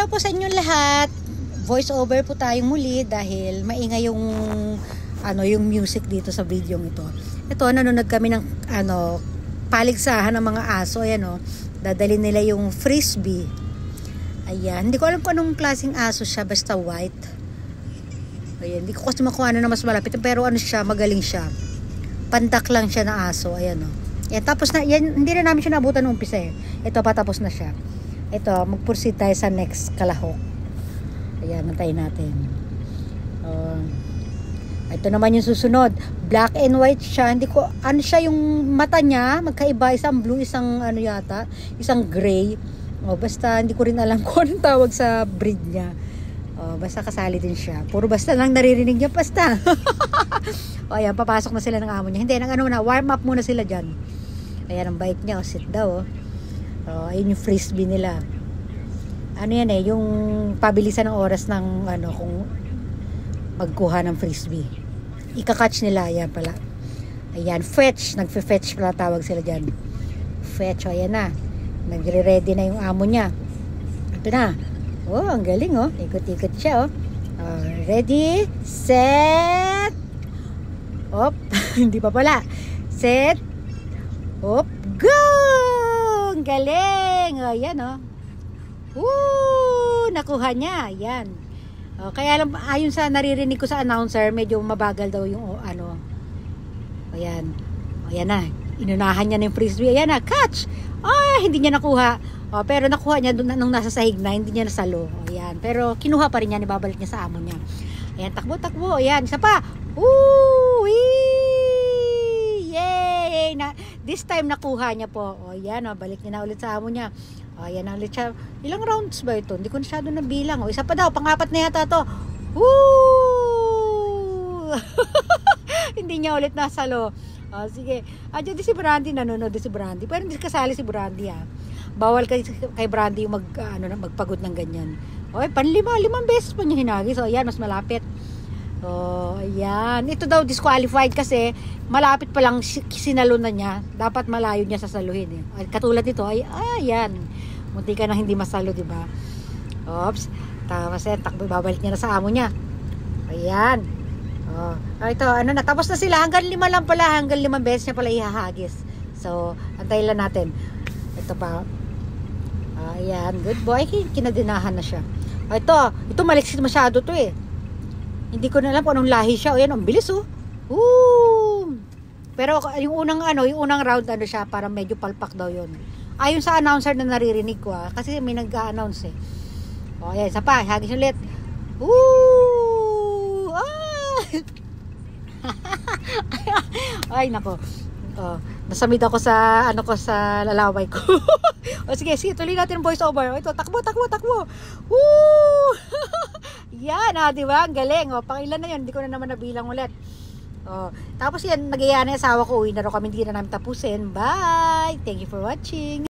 Hello po sa inyong lahat. Voice over po tayong muli dahil maingay yung yung music dito sa video ito. Ito, nanonood kami ng paligsahan ng mga aso. Ayan dadalhin nila yung frisbee. Ayan, hindi ko alam kung anong klaseng aso siya, basta white. Ayan, hindi ko kasi makuha na mas malapit, pero siya, magaling siya. Pandak lang siya na aso. Ayan Yan, tapos na, yan, hindi na namin siya nabutan ng umpisa eh. Ito, patapos na siya. Ito, mag-proceed tayo sa next kalahok. Ayan, nantayin natin. Ito naman yung susunod. Black and white siya. Hindi ko, siya yung mata niya, magkaiba. Isang blue, isang yata, isang gray. Basta, hindi ko rin alam kung anong tawag sa breed niya. Basta kasali din siya. Puro basta lang naririnig niya, basta. Ayan, papasok na sila ng amo niya. Hindi, warm up muna sila dyan. Ayan, ang bait niya. Sit daw. Ayun yung frisbee nila. Yan yung pabilisan ng oras ng kung magkuha ng frisbee. Ika-catch nila. Ayan pala. Ayan, fetch. Nagfe-fetch pala tawag sila dyan. Fetch. Ayan na. Nagre-ready na yung amo niya. Ito na. Ang galing Ikot-ikot siya ready, set, op. Hindi pa pala. Set, op, go! Ang galing. Ayan nakuha niya. Ayan. Kaya lang, ayon sa naririnig ko sa announcer, medyo mabagal daw yung ayan. Ayan na. Inunahan niya na yung frisbee. Ayan na, catch! Hindi niya nakuha. Pero nakuha niya nung nasa sahig na, hindi niya nasalo. Ayan. Pero kinuha pa rin niya, ibabalik niya sa amo niya. Ayan, takbo. Ayan, isa pa. Yay! This time nakuha niya po. Ayan, balik niya na ulit sa amo niya. Ayan na ulit siya. Ilang rounds ba ito? Hindi ko masyado nabilang. Isa pa daw, pang-apat na yata to. Hindi niya ulit nasalo. Sige. Diyan si Brandy, nanonood si Brandy. Pero hindi kasali si Brandy Bawal kay Brandy yung magpagod ng ganyan. Limang beses pa niya hinagi. So ayan, mas malapit. Ayan. Ito daw disqualified kasi malapit pa lang sinalo na niya. Dapat malayo niya sasaluhin Katulad nito, ayan. Munti ka nang hindi masalo, di ba? Oops. Tapos takbo, babalik niya na sa amo niya. Ayan. Ito, tapos na sila. Hanggang 5 lang pala. Hanggang 5 beses niya pala ihahagis. So, antayin lang natin. Ito pa. Ayan, good boy. Kinadinahan na siya. Ito maliksit masyado to Hindi ko na alam kung anong lahi siya. Ayan, ang bilis Pero yung unang round siya, parang medyo palpak daw yun. Ayon sa announcer na naririnig ko kasi may nag-a-announce ayan, isa pa, hagis ulit. Ay, nako. Nasamid ako sa sa lalaway ko. Sige, tuloy natin voice over. Ito, takbo. Yan, di ba? Ang galing. Pangilan na 'yon, hindi ko na naman nabilang ulit. Tapos yan, nag-iaya na yung asawa ko. Uwi na rin kami, hindi na namin tapusin. Bye! Thank you for watching.